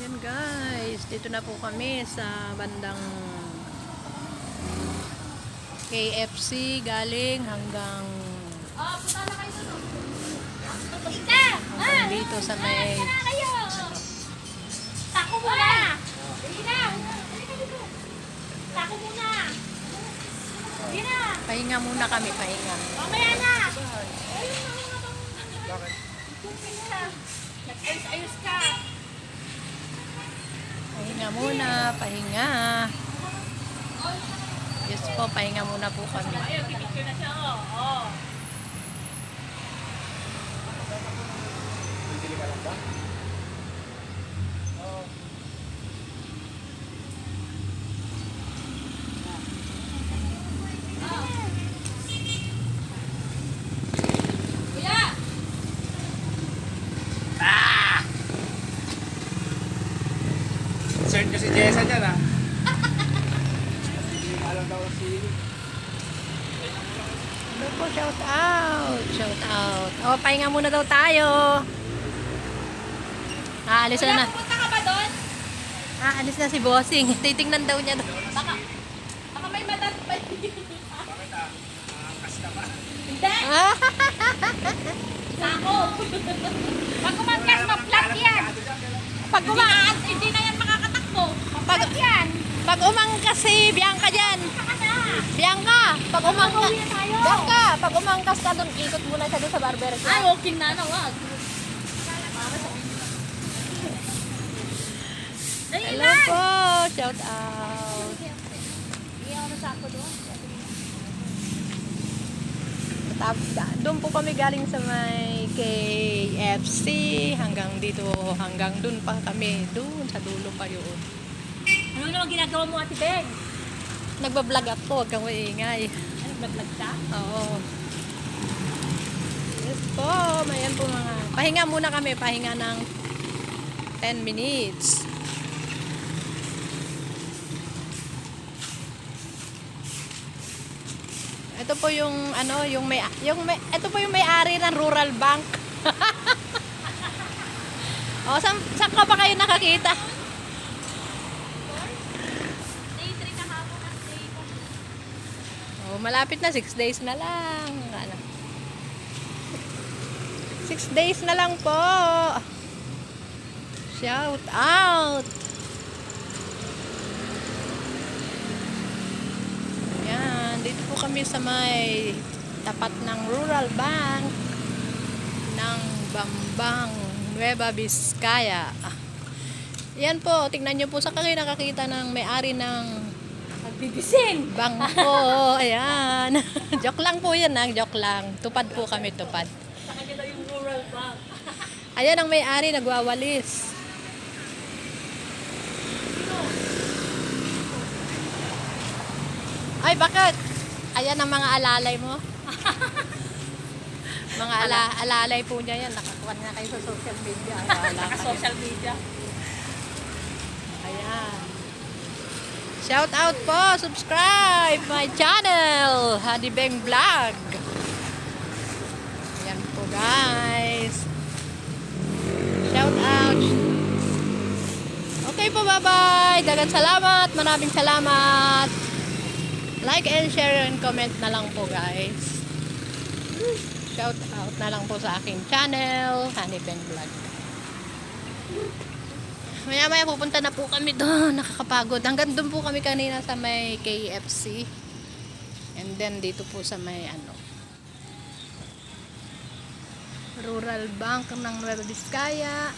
Yan guys, dito na po kami sa bandang KFC galing hanggang dito sa may Tako muna! Dali na! Tako muna! Dali na! pahinga muna kami, pahinga. Mamaya na! Nag-ayos-ayos ka! Pahinga muna, pahinga. Yes po, pahinga muna po kami. Ayun, pipicture na siya, oh. Kuya! Concern kasi Jessa dyan ah. Hindi alam daw si... Hello po, shout out. Shout out. Oh, pahinga muna daw tayo. Aalis Kuya, na na. pupunta ka ba doon? Aalis na si Bossing. Titingnan daw niya. Baka may matat pa Bakit ah? Kas ka ba? Hindi! Ah, Ako! Pag kumangkas, ma-flat yan! pag umang Hindi na yan makakatakbo! Pag- Ma-flat yan! pag umangkas si Bianca diyan. Saka na! Bianca, pag umangkas. Pauwi na tayo! Bianca, pag umangkas ka doon, ikot muna siya doon sa barber shop. Ay, okay na na, wag! Dali Hello na! po, shout out. Hindi ako nasako doon. Doon po kami galing sa may KFC hanggang dito, hanggang doon pa kami, doon sa dulo pa yun. Ano naman ginagawa mo, Ate Beng? Nagbablog ako, huwag kang maingay. Ano, vlog ka? Oo. Yes po, mayan po mga. Pahinga muna kami, pahinga ng 10 minutes. Ito po yung ano, ito po yung may-ari ng Rural Bank. Oh, saan ka pa kayo nakakita? Day 3 kahapon at day Oh, malapit na 6 days na lang. Ano? 6 days na lang po. Shout out. Yan, dito po kami sa may tapat ng Rural Bank ng Bambang, Nueva Vizcaya. Yan po, tingnan nyo po sa kayo nakakita ng may-ari ng Nagbibising! bangko. Ayan. Joke lang po yan, joke lang. Tupad po kami, tupad. Sa kanya daw yung rural bank. Ayan ang may-ari, nagwawalis. Ay, bakit? Ayan ang mga alalay mo. Mga alalay po niya yan. Nakakuha na kayo sa social media. Wala kayo. Naka-social media. Ayan. Shout out po. Subscribe my channel. Hadi Beng Vlog. Ayan po guys. Shout out. Okay po, bye-bye. Dagan salamat. Maraming salamat. Like and share and comment na lang po guys. Shout out na lang po sa aking channel, Honey Ben Vlog. Maya pupunta na po kami doon, nakakapagod. Hanggang doon po kami kanina sa may KFC. And then dito po sa may Rural Bank ng Nueva Vizcaya.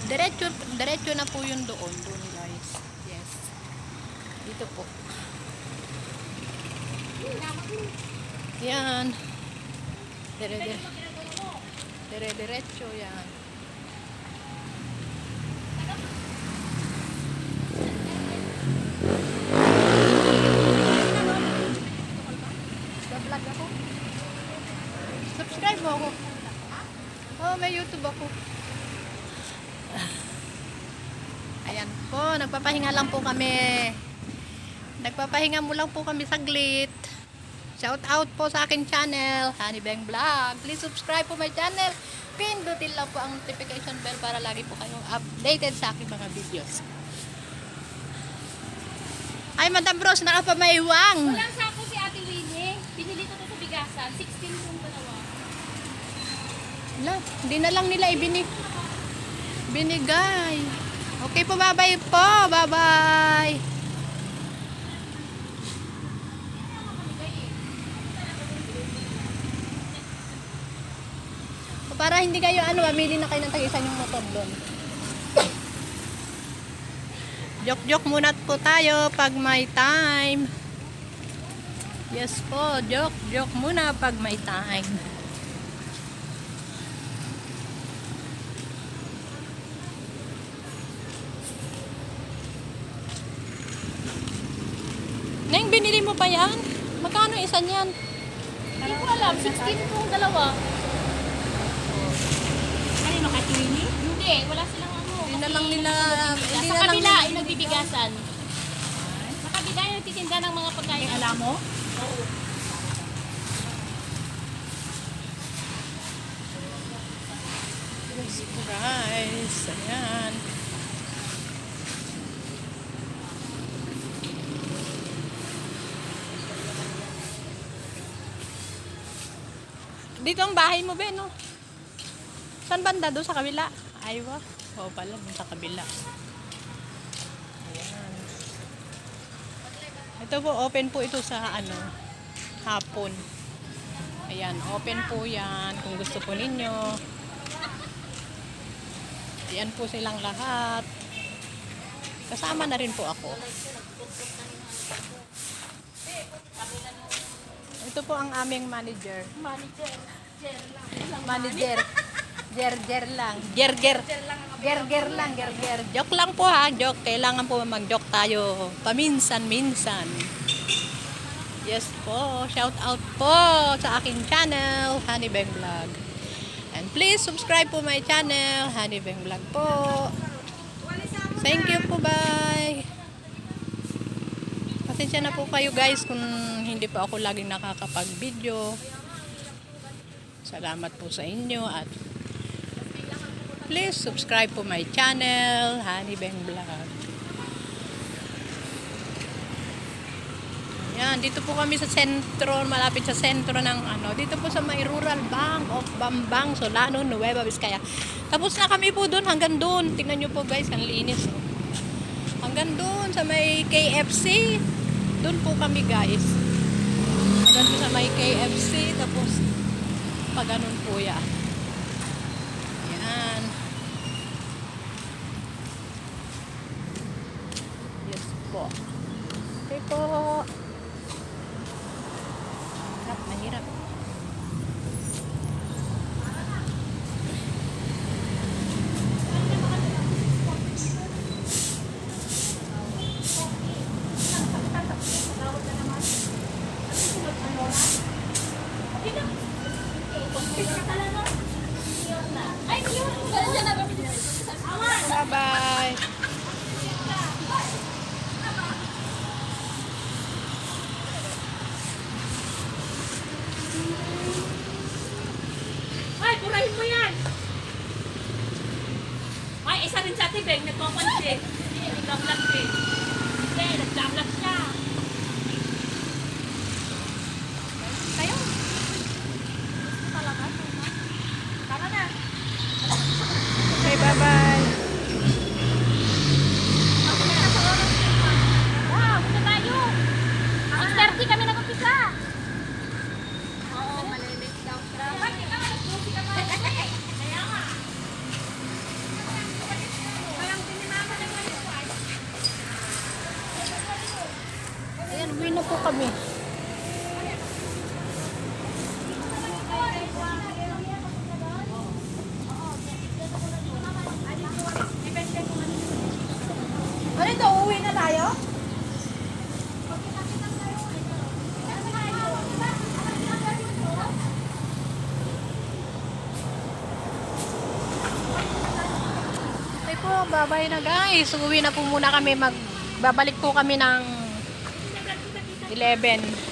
Diretso na po yun doon guys. Yes. Dito po. Yan. Diretso yan. Vlog ako. Subscribe mo ako. Oh, may YouTube ako. Ayan po, nagpapahinga lang po kami. Nagpapahinga mo lang po kami saglit. Shout out po sa aking channel, Honey Beng Vlog. Please subscribe po my channel. pindutin lang po ang notification bell para lagi po kayong updated sa aking mga videos. Ay, Madam Rose, nakapamaywang. Walang sako si Ate Winnie. Binili ko to sa bigasan. 16 kung dalawa. Wala, hindi na lang nila binigay. Okay po, bye-bye po. Bye-bye. Para hindi kayo mamili na kayo ng tag-isa yung motor doon. Joke-joke muna po tayo pag may time. Yes po, joke muna pag may time. Neng, binili mo ba yan? Magkano isa niyan? Hindi ko alam. 16 kung dalawa. Kanino kay Winnie? Hindi. Wala silang ano. Hindi na lang nila... Hindi Sa na lang kabila, nila- yung nagbibigasan. Sa kabila, yung nagtitinda ng mga pagkain. Alam mo? Oo. Yes, guys. Ayan. Dito ang bahay mo, Ben, no? Saan banda? Doon sa kabila? Aywa. Oo pala, doon sa kabila. Ayan. Ito po, open po ito sa hapon. Ayan, open po yan kung gusto po ninyo. Ayan po silang lahat. Kasama na rin po ako. Ito po ang aming manager. Manager. Ger lang. Ger lang. Joke lang po ha. Joke. Kailangan po mag-joke tayo. Paminsan-minsan. Yes po. Shout out po sa aking channel, Honey Beng Vlog. And please subscribe po my channel, Honey Beng Vlog po. Thank you po. Bye. Pasensya na po kayo guys kung hindi po ako laging nakakapag-video. Salamat po sa inyo at please subscribe po my channel, Honey Beng Vlog. Yan, dito po kami sa sentro, malapit sa sentro ng dito po sa may Rural Bank of Bambang, Solano, Nueva Vizcaya. Tapos na kami po doon, hanggang doon. Tingnan nyo po guys, ang linis. Oh. Hanggang doon sa may KFC. Doon po kami guys. Hanggang doon sa may KFC, tapos pag ganun po yan. Yan. Yes po. Okay po. Mahirap. Bye-bye. Ay, purahin mo yan! Ay, isa rin sa Ate Beng, nagpapansin. Nag-vlog din. Hindi, nag-vlog siya. Kayo? Talaga? Tara na. Okay, bye-bye. Ah, punta tayo. 6:30 kami nag-umpisa. Oo, malilit daw. Bakit ka nag-umpisa ka ba? Kaya nga. Walang sinimama na ngayon. Ayan, uwi na po kami. Ano ito? Uwi na tayo? Okay po, bye-bye na guys. Uwi na po muna kami. Babalik po kami ng 11.